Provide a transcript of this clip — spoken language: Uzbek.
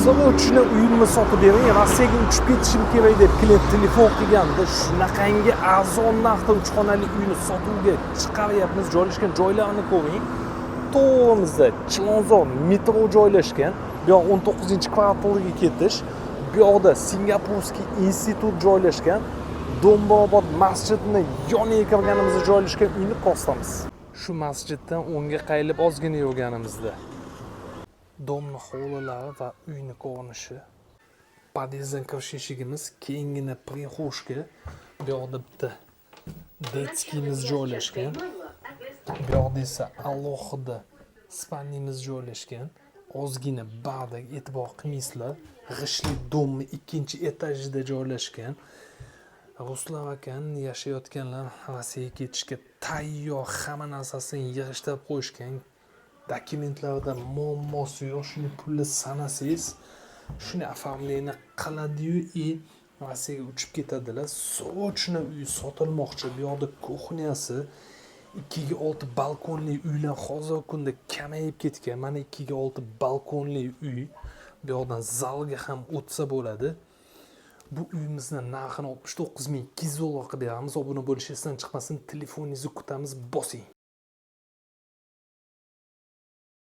Srочно uyimni sotib bering, Rossiyaga uchib ketishim kerak deb klient telefon qilganda shunaqangi arzon narxda 3 xonali uyni sotuvga chiqaryapmiz. Joylashgan joylarni ko'ring. To'g'rimizda Chilonzor metro joylashgan. Bu yoq 19-kvartalga ketish. Bu yoqda Singapurskiy institut joylashgan. Do'mbobod masjidni yoniga kirganimizda joylashgan uyni ko'rsatamiz. Shu masjiddan o'ngga qayilib ozgina yurganimizda domni hovlilari va uyni ko'rinishi. Podyezddan kirish eshigimiz, keyingina prixoshka. Bu yoqda bitta detskiyimiz joylashgan. Bu yoqda esa alohida spalnimiz joylashgan. Ozgina bardak e'tibor qilmaysizlar. G'ishli domni 2-etajida joylashgan. Ruslar akan yashayotganlar Rossiyaga ketishga tayyor, hamma narsasini yig'ishtirib qo'yishgan. Dokumentlarda muammosi yo'q, shuni pulni sanasangiz, shuni оформление qiladi-yu, Rossiyaga uchib ketadilar. Srочно uy sotilmoqchi. Bu yoqda kuxnyasi, 2/6 balkonli uylar hozirgi kunda kamayib ketgan. Mana 2/6 balkonli uy. Bu yoqdan zalga ham o'tsa bo'ladi. Bu uyimizni narxini $69,200 qilib beramiz. Obuna bo'lishingiz esdan chiqmasin. Telefoningizni kutamiz, bosing.